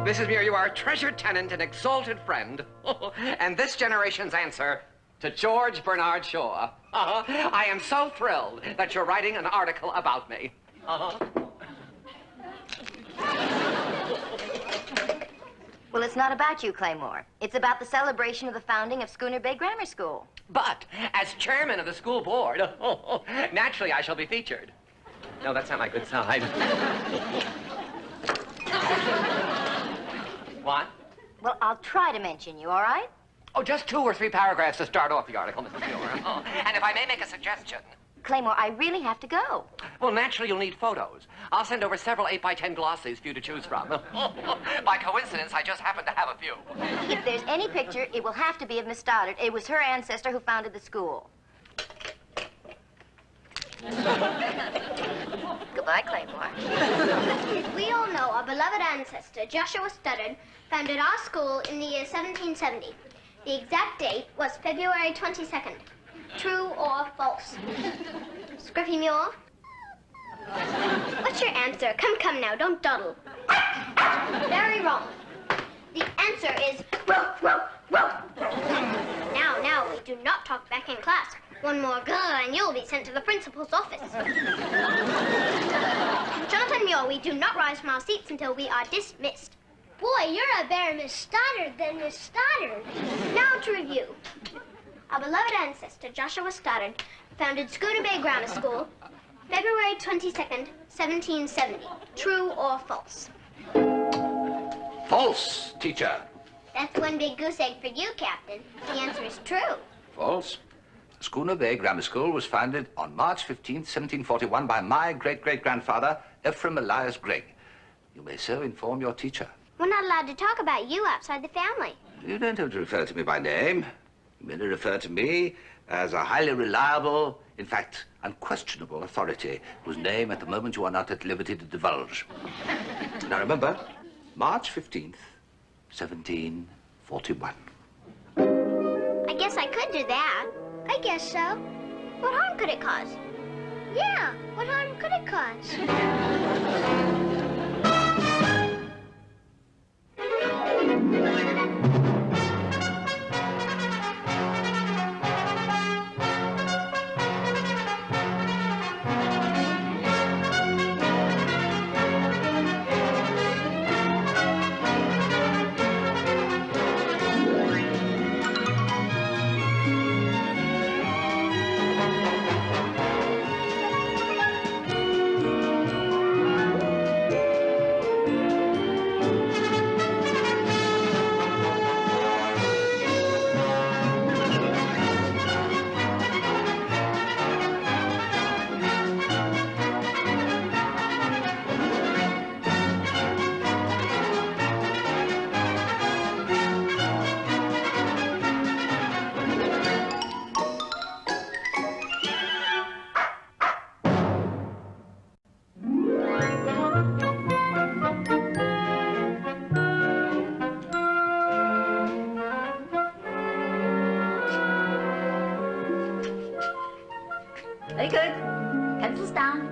Mrs. Muir, you are a treasured tenant and exalted friend. And this generation's answer to George Bernard Shaw. I am so thrilled that you're writing an article about me. Well, it's not about you, Claymore. It's about the celebration of the founding of Schooner Bay Grammar School. But as chairman of the school board, naturally I shall be featured. No, that's not my good side. What? Well, I'll try to mention you, all right? Oh, just 2 or 3 paragraphs to start off the article, Mrs. Muir. And if I may make a suggestion. Claymore, I really have to go. Well, naturally, you'll need photos. I'll send over several 8x10 glossies for you to choose from. By coincidence, I just happen to have a few. If there's any picture, it will have to be of Miss Stoddard. It was her ancestor who founded the school. Goodbye, Claymore. We all know our beloved ancestor, Joshua Stoddard, founded our school in the year 1770. The exact date was February 22nd. True or false? Scruffy Muir? What's your answer? Come now, don't dawdle. Very wrong. The answer is Now, we do not talk back in class. One more girl and you'll be sent to the principal's office. Jonathan Muir, we do not rise from our seats until we are dismissed. Boy, you're a better Miss Stoddard than Miss Stoddard. Now to review. Our beloved ancestor, Joshua Stoddard, founded Schooner Bay Grammar School, February 22nd, 1770. True or false? False, teacher. That's one big goose egg for you, Captain. The answer is true. False. Schooner Bay Grammar School was founded on March 15th, 1741 by my great-great-grandfather, Ephraim Elias Gregg. You may so inform your teacher. We're not allowed to talk about you outside the family. You don't have to refer to me by name. You merely refer to me as a highly reliable, in fact, unquestionable authority whose name at the moment you are not at liberty to divulge. Now remember, March 15th, 1741. I guess I could do that. I guess so. What harm could it cause? Yeah, what harm could it cause? Very good. Pencils down.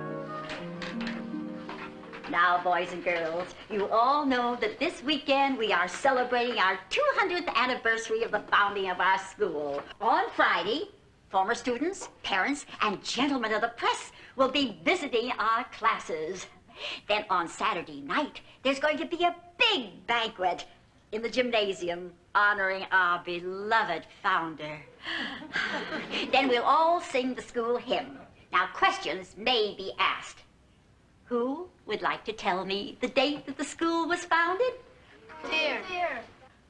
Now, boys and girls, you all know that this weekend we are celebrating our 200th anniversary of the founding of our school. On Friday, former students, parents, and gentlemen of the press will be visiting our classes. Then on Saturday night, there's going to be a big banquet in the gymnasium honoring our beloved founder. Then we'll all sing the school hymn. Now, questions may be asked. Who would like to tell me the date that the school was founded? Here.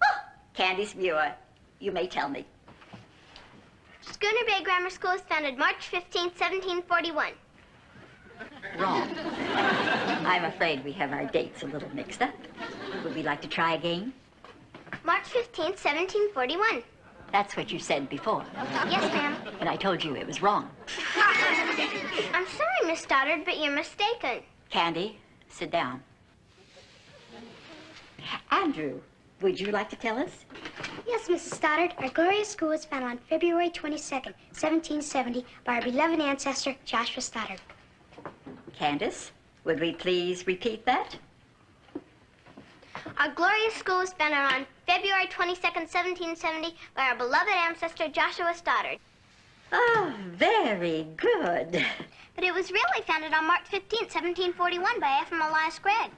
Oh, Candace Muir, you may tell me. Schooner Bay Grammar School was founded March 15th, 1741. Wrong. I'm afraid we have our dates a little mixed up. Would we like to try again? March 15th, 1741. That's what you said before. Yes, ma'am. And I told you it was wrong. I'm sorry, Miss Stoddard, but you're mistaken. Candy, sit down. Andrew, would you like to tell us? Yes, Mrs. Stoddard. Our glorious school was founded on February 22nd, 1770 by our beloved ancestor, Joshua Stoddard. Candace, would we please repeat that? Our Our glorious school was founded on February 22nd, 1770 by our beloved ancestor Joshua Stoddard. Oh, very good. But it was really founded on March 15th, 1741 by Ephraim Elias Gregg.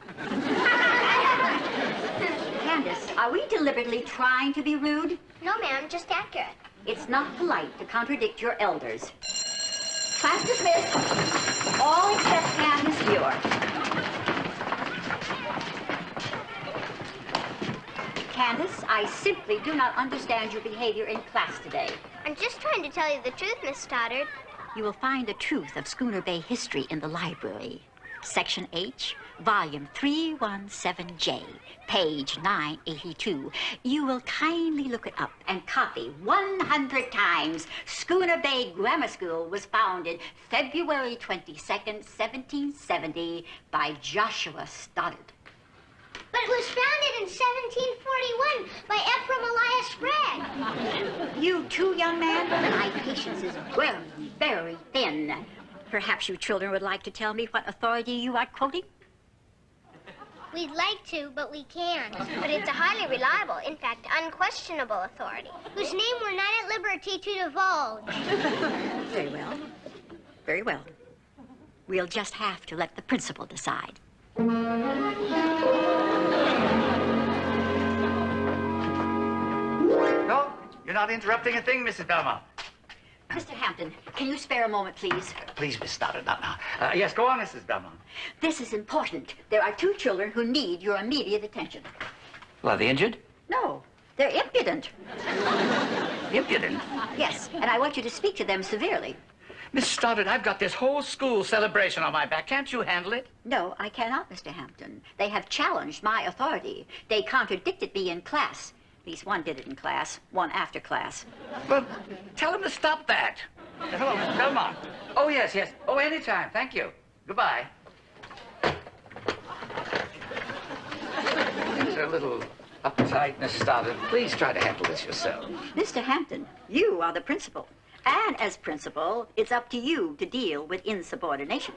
Candace, are we deliberately trying to be rude? No, ma'am, just accurate. It's not polite to contradict your elders. Class dismissed. All except Candace Muir. Candace, I simply do not understand your behavior in class today. I'm just trying to tell you the truth, Miss Stoddard. You will find the truth of Schooner Bay history in the library. Section H, volume 317J, page 982. You will kindly look it up and copy 100 times. Schooner Bay Grammar School was founded February 22nd, 1770 by Joshua Stoddard. But it was founded in 1741 by Ephraim Elias Gregg. You too, young man? My patience is very, very thin. Perhaps you children would like to tell me what authority you are quoting? We'd like to, but we can't. But it's a highly reliable, in fact, unquestionable authority, whose name we're not at liberty to divulge. Very well. Very well. We'll just have to let the principal decide. No, you're not interrupting a thing, Mrs. Belmont. Mr. Hampton, can you spare a moment, please? Please, Miss Stoddard, not now. Yes, go on, Mrs. Belmont. This is important. There are two children who need your immediate attention. Well, are they injured? No, they're impudent. Impudent? Yes, and I want you to speak to them severely. Miss Stoddard, I've got this whole school celebration on my back. Can't you handle it? No, I cannot, Mr. Hampton. They have challenged my authority. They contradicted me in class. At least one did it in class, one after class. Well, tell them to stop that. Hello, Miss Belmont. Oh, yes, yes. Oh, anytime. Thank you. Goodbye. Things are a little uptight, Miss Stoddard. Please try to handle this yourself. Mr. Hampton, you are the principal. And as principal, it's up to you to deal with insubordination.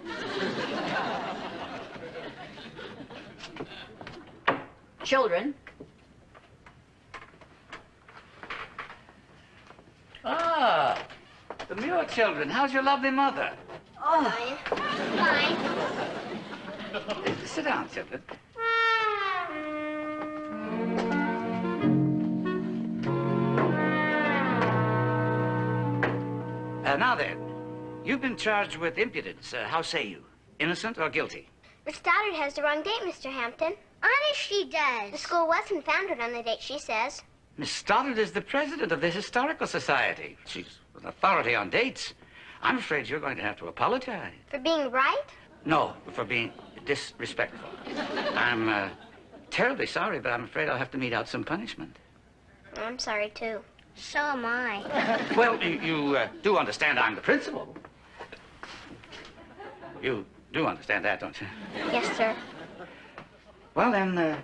Children. Ah, the Muir children. How's your lovely mother? Oh, Fine. Sit down, children. Now then, you've been charged with impudence. How say you? Innocent or guilty? Miss Stoddard has the wrong date, Mr. Hampton. Honest, she does. The school wasn't founded on the date she says. Miss Stoddard is the president of the Historical Society. She's an authority on dates. I'm afraid you're going to have to apologize. For being right? No, for being disrespectful. I'm terribly sorry, but I'm afraid I'll have to mete out some punishment. I'm sorry, too. So am I. Well, you do understand I'm the principal. You do understand that, don't you? Yes, sir. Well, then,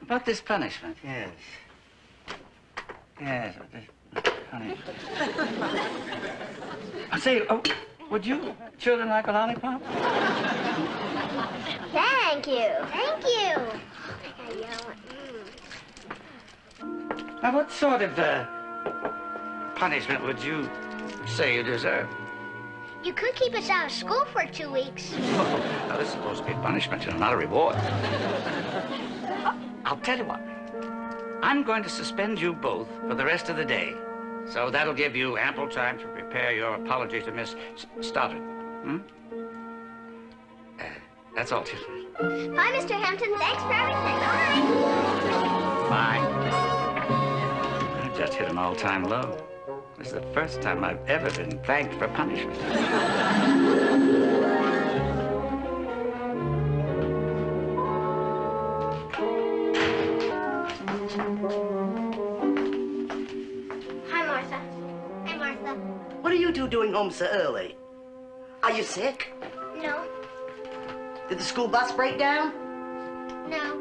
about this punishment, yes. Yes, about this punishment. I say, would you children like a lollipop? Thank you. Thank you. I gotta yell. Now, what sort of punishment would you say you deserve? You could keep us out of school for 2 weeks. Oh, now, this is supposed to be a punishment, you know, not a reward. I'll tell you what. I'm going to suspend you both for the rest of the day. So that'll give you ample time to prepare your apology to Miss Stoddard. Hmm? That's all, children. Bye, Mr. Hampton. Thanks for everything. Bye. Bye. I just hit an all-time low. This is the first time I've ever been thanked for punishment. Hi, Martha. Hey, Martha. What are you two doing home so early? Are you sick? No. Did the school bus break down? No.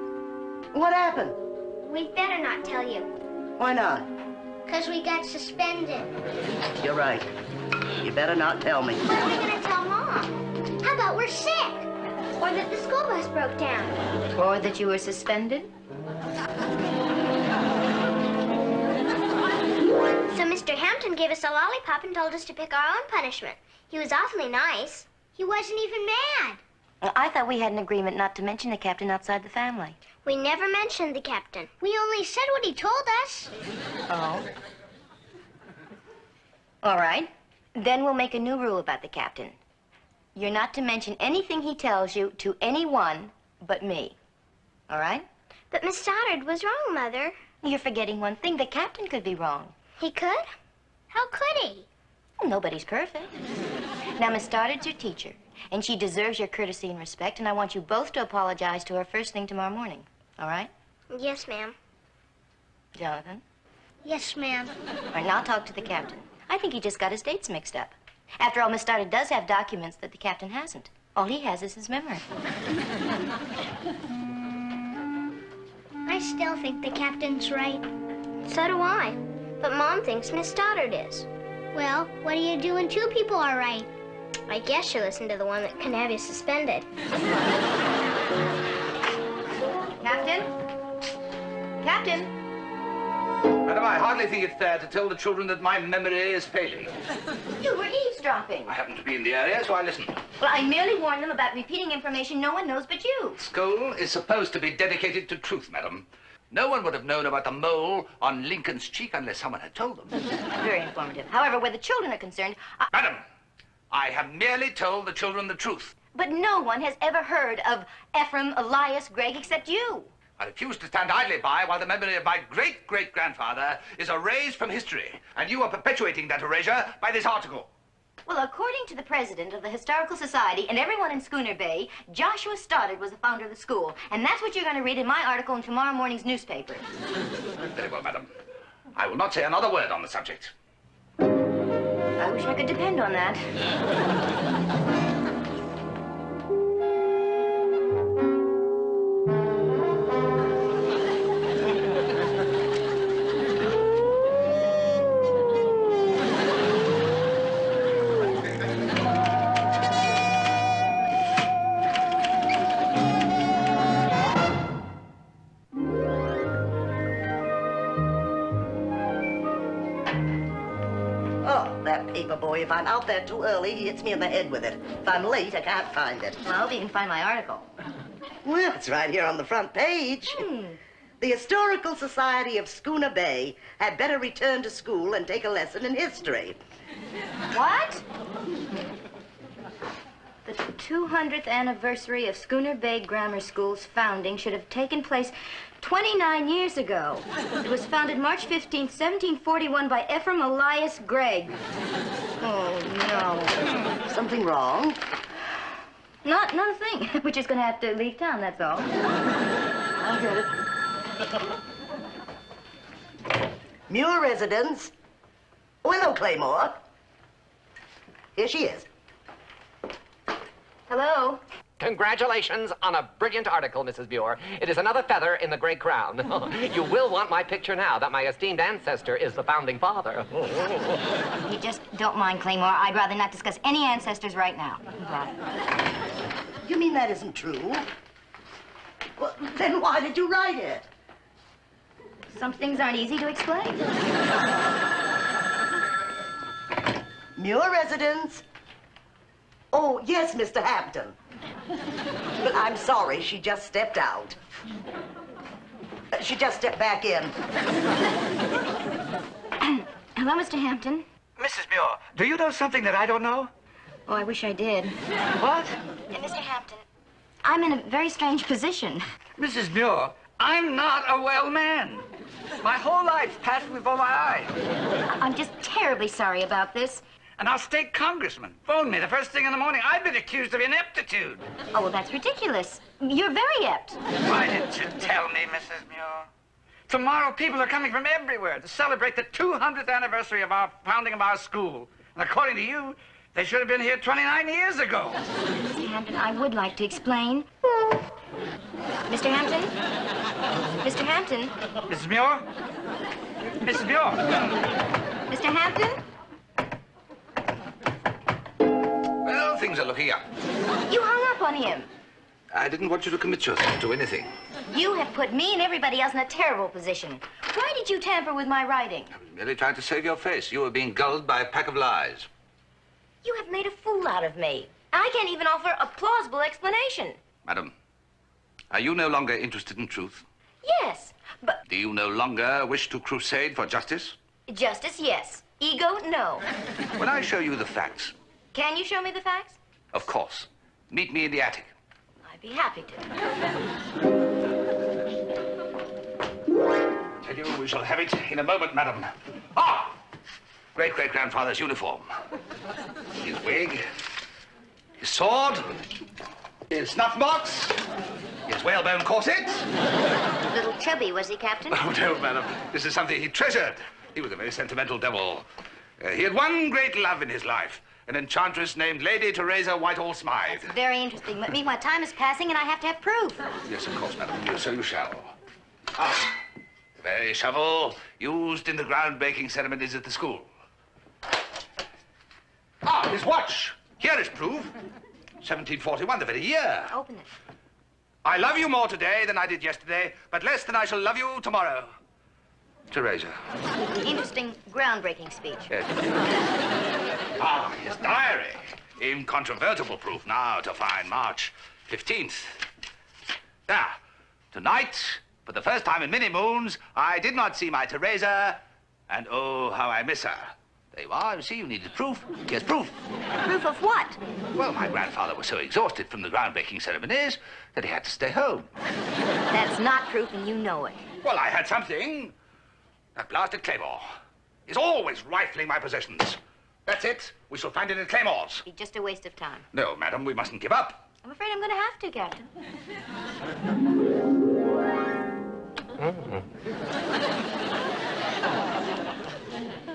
What happened? We'd better not tell you. Why not? Because we got suspended. You're right. You better not tell me. What are we going to tell Mom? How about we're sick? Or that the school bus broke down. Or that you were suspended? So Mr. Hampton gave us a lollipop and told us to pick our own punishment. He was awfully nice. He wasn't even mad. Well, I thought we had an agreement not to mention the captain outside the family. We never mentioned the captain. We only said what he told us. Oh. All right. Then we'll make a new rule about the captain. You're not to mention anything he tells you to anyone but me. All right? But Miss Stoddard was wrong, Mother. You're forgetting one thing. The captain could be wrong. He could? How could he? Well, nobody's perfect. Now, Miss Stoddard's your teacher, and she deserves your courtesy and respect, and I want you both to apologize to her first thing tomorrow morning. All right? Yes, ma'am. Jonathan? Yes, ma'am. All right, now I'll talk to the captain. I think he just got his dates mixed up. After all, Miss Stoddard does have documents that the captain hasn't. All he has is his memory. I still think the captain's right. So do I. But Mom thinks Miss Stoddard is. Well, what do you do when two people are right? I guess you listen to the one that can have you suspended. Captain? Captain? Madam, I hardly think it fair to tell the children that my memory is failing. You were eavesdropping. I happened to be in the area, so I listened. Well, I merely warned them about repeating information no one knows but you. School is supposed to be dedicated to truth, madam. No one would have known about the mole on Lincoln's cheek unless someone had told them. Very informative. However, where the children are concerned, Madam, I have merely told the children the truth. But no one has ever heard of Ephraim Elias Gregg except you. I refuse to stand idly by while the memory of my great-great-grandfather is erased from history. And you are perpetuating that erasure by this article. Well, according to the president of the Historical Society and everyone in Schooner Bay, Joshua Stoddard was the founder of the school. And that's what you're going to read in my article in tomorrow morning's newspaper. Very well, madam. I will not say another word on the subject. I wish I could depend on that. Paper boy, if I'm out there too early, he hits me in the head with it. If I'm late, I can't find it. Well, I hope you can find my article. Well, it's right here on the front page. The Historical Society of Schooner Bay had better return to school and take a lesson in history. What? The 200th anniversary of Schooner Bay Grammar School's founding should have taken place 29 years ago. It was founded March 15th, 1741 by Ephraim Elias Gregg. Oh, no. Something wrong? Not a thing. We're just going to have to leave town, that's all. I'll get it. Muir residence. Oh, hello, Claymore. Here she is. Hello? Congratulations on a brilliant article, Mrs. Muir. It is another feather in the great crown. You will want my picture now that my esteemed ancestor is the founding father. You just don't mind, Claymore. I'd rather not discuss any ancestors right now. You mean that isn't true? Well, then why did you write it? Some things aren't easy to explain. Muir residence. Oh, yes, Mr. Hampton. But I'm sorry, she just stepped out. She just stepped back in. Hello, Mr. Hampton. Mrs. Muir, do you know something that I don't know? Oh, I wish I did. What? Mr. Hampton, I'm in a very strange position. Mrs. Muir, I'm not a well man. My whole life passed before my eyes. I'm just terribly sorry about this. And our state congressman phoned me the first thing in the morning. I've been accused of ineptitude. Oh, well, that's ridiculous. You're very apt. Why didn't you tell me, Mrs. Muir? Tomorrow, people are coming from everywhere to celebrate the 200th anniversary of our founding of our school. And according to you, they should have been here 29 years ago. Mr. Hampton, I would like to explain. Mr. Hampton? Mr. Hampton? Mrs. Muir? Mrs. Muir? Mr. Hampton? Well, things are looking up. You hung up on him. I didn't want you to commit yourself to anything. You have put me and everybody else in a terrible position. Why did you tamper with my writing? I was merely trying to save your face. You were being gulled by a pack of lies. You have made a fool out of me. I can't even offer a plausible explanation. Madam, are you no longer interested in truth? Yes, but... Do you no longer wish to crusade for justice? Justice, yes. Ego, no. When I show you the facts... Can you show me the facts? Of course. Meet me in the attic. I'd be happy to. Tell you, we shall have it in a moment, madam. Ah! Great-great-grandfather's uniform. His wig. His sword. His snuff box. His whalebone corset. A little chubby, was he, Captain? Oh, no, madam. This is something he treasured. He was a very sentimental devil. He had one great love in his life. An enchantress named Lady Teresa Whitehall Smythe. That's very interesting. But meanwhile, time is passing and I have to have proof. Yes, of course, madam. So you shall. Ah, the very shovel used in the groundbreaking ceremonies at the school. Ah, his watch. Here is proof. 1741, the very year. Open it. I love you more today than I did yesterday, but less than I shall love you tomorrow. Teresa. Interesting, groundbreaking speech. Yes. Ah, his diary. Incontrovertible proof now to find March 15th. Now, tonight, for the first time in many moons, I did not see my Teresa, and oh, how I miss her. There you are. You see, you needed proof. Here's proof. Proof of what? Well, my grandfather was so exhausted from the groundbreaking ceremonies that he had to stay home. That's not proof, and you know it. Well, I had something. That blasted Claymore is always rifling my possessions. That's it. We shall find it at Claymore's. Be just a waste of time. No, madam, we mustn't give up. I'm afraid I'm going to have to, Captain.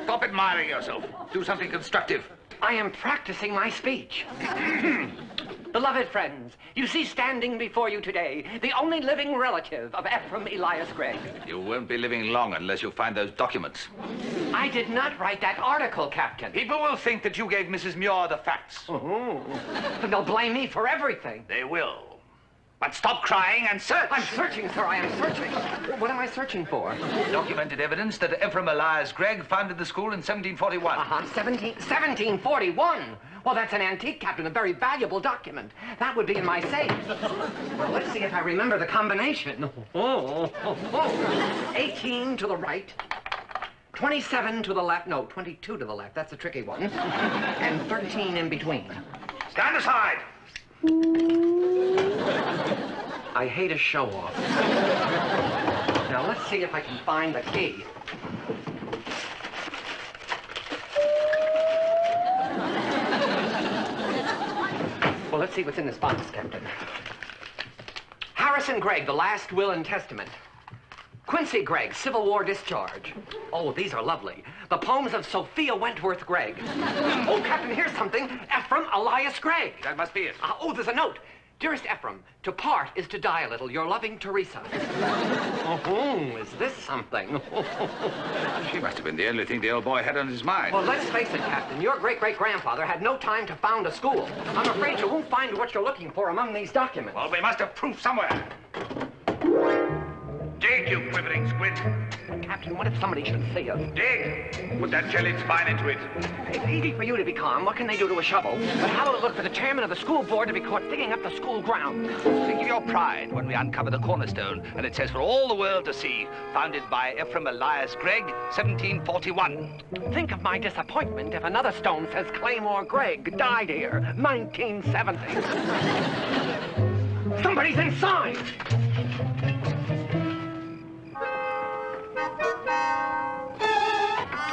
Stop admiring yourself. Do something constructive. I am practicing my speech. Beloved friends, you see standing before you today the only living relative of Ephraim Elias Gregg. You won't be living long unless you find those documents. I did not write that article, Captain. People will think that you gave Mrs. Muir the facts. Oh, they'll blame me for everything. They will. But stop crying and search. I'm searching, sir, I am searching. What am I searching for? Documented evidence that Ephraim Elias Gregg founded the school in 1741. 1741? Well, that's an antique, Captain, a very valuable document. That would be in my safe. Well, let's see if I remember the combination. 18 to the right, 27 to the left, no, 22 to the left, that's a tricky one, and 13 in between. Stand aside. I hate a show-off. Now, let's see if I can find the key. Well, let's see what's in this box, Captain. Harrison Gregg, the last will and testament. Quincy Gregg, Civil War discharge. Oh, these are lovely. The poems of Sophia Wentworth Gregg. Oh, Captain, here's something. Ephraim Elias Gregg. That must be it. Oh, there's a note. Dearest Ephraim, to part is to die a little. Your loving Teresa. Oh, is this something? She must have been the only thing the old boy had on his mind. Well, let's face it, Captain. Your great-great-grandfather had no time to found a school. I'm afraid you won't find what you're looking for among these documents. Well, we must have proof somewhere. Dig, you quivering squid. Captain, what if somebody should see us? Dig. Put that jellied spine into it. It's easy for you to be calm. What can they do to a shovel? But how will it look for the chairman of the school board to be caught digging up the school ground? Think of your pride when we uncover the cornerstone, and it says for all the world to see, founded by Ephraim Elias Gregg, 1741. Think of my disappointment if another stone says Claymore Gregg died here, 1970. Somebody's inside!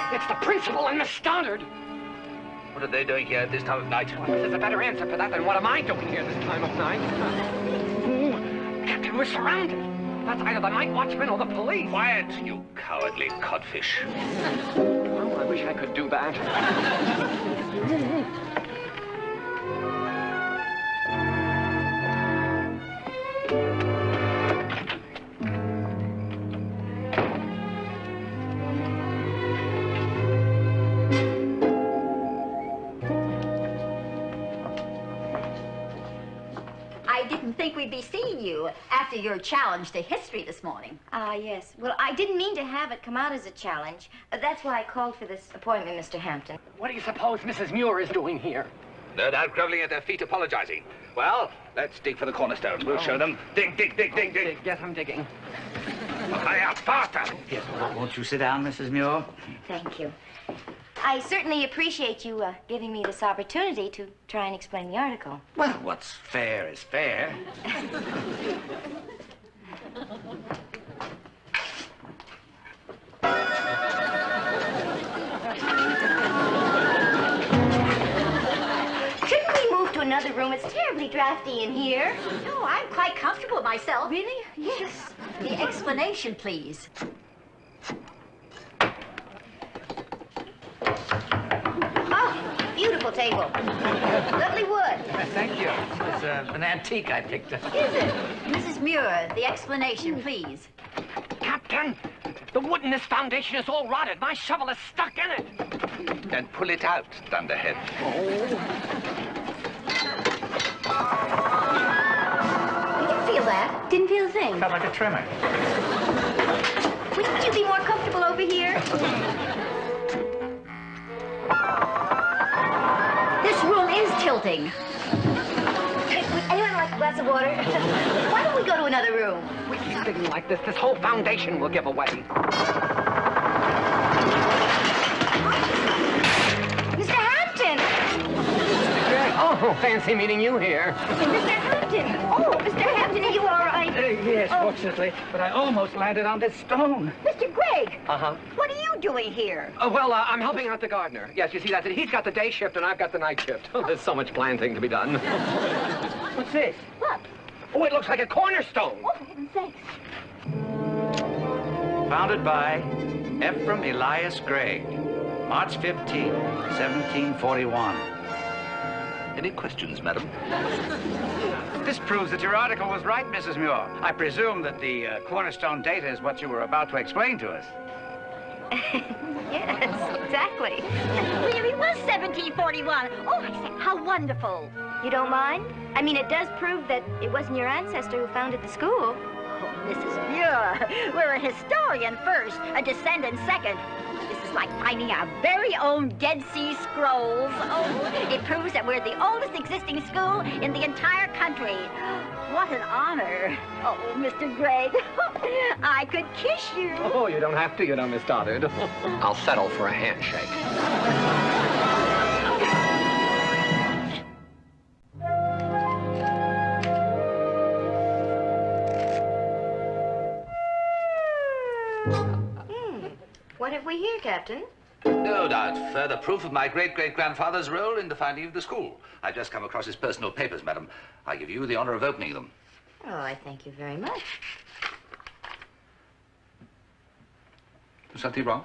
It's the principal and Miss Stoddard. What are they doing here at this time of night? Well, there's a better answer for that than what am I doing here this time of night? Ooh, Captain, we're surrounded. That's either the night watchman or the police. Quiet, you cowardly codfish. Oh, I wish I could do that. I didn't think we'd be you after your challenge to history this morning. Ah, yes. Well, I didn't mean to have it come out as a challenge. That's why I called for this appointment, Mr. Hampton. What do you suppose Mrs. Muir is doing here? No doubt groveling at their feet, apologizing. Well, let's dig for the cornerstones. We'll show them. Dig, dig, dig, dig, dig. Yes, I'm digging. Hurry up, faster. Yes, won't you sit down, Mrs. Muir? Thank you. I certainly appreciate you giving me this opportunity to try and explain the article. Well, what's fair is fair. Shouldn't we move to another room? It's terribly drafty in here. No, I'm quite comfortable myself. Really? Yes. The explanation, please. Oh, beautiful table. Lovely wood. Thank you. It's an antique I picked up. Is it? Mrs. Muir, the explanation, please. Captain, the wood in this foundation is all rotted. My shovel is stuck in it. Then pull it out, Dunderhead. Did you feel that? Didn't feel a thing. Felt like a tremor. Wouldn't you be more comfortable over here? This room is tilting. Would anyone like a glass of water? Why don't we go to another room? We keep digging like this whole foundation will give away. Mr. Hampton! Oh, fancy meeting you here. Mr. Hampton! Oh, Mr. Hampton, are you all right? Yes, fortunately, but I almost landed on this stone. Mr. Gregg, Uh-huh. what are you doing here? Well, I'm helping out the gardener. Yes, you see that? He's got the day shift and I've got the night shift. Oh, there's so much planting to be done. What's this? What? Oh, it looks like a cornerstone. Oh, for heaven's sakes. Founded by Ephraim Elias Gregg, March 15, 1741. Any questions, madam? This proves that your article was right, Mrs. Muir. I presume that the cornerstone data is what you were about to explain to us. Yes, exactly. It really was 1741. Oh, I say, how wonderful. You don't mind? I mean, it does prove that it wasn't your ancestor who founded the school. Oh, Mrs. Muir, we're a historian first, a descendant second. This is like finding our very own Dead Sea Scrolls. Oh, it proves that we're the oldest existing school in the entire country. What an honor. Oh, Mr. Gregg, I could kiss you. Oh, you don't have to, you know, Miss Stoddard. I'll settle for a handshake. What have we here, Captain? No doubt. Further proof of my great-great-grandfather's role in the founding of the school. I've just come across his personal papers, madam. I give you the honor of opening them. Oh, I thank you very much. Something wrong?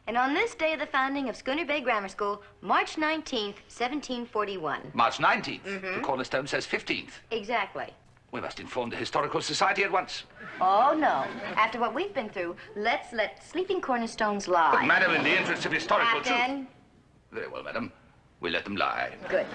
And on this day of the founding of Schooner Bay Grammar School, March 19th, 1741. March 19th. The cornerstone says 15th. Exactly. We must inform the Historical Society at once. Oh, no. After what we've been through, let's let sleeping cornerstones But, lie. madam, in the interest of historical Captain. truth... Very well, madam. We'll let them lie. Good.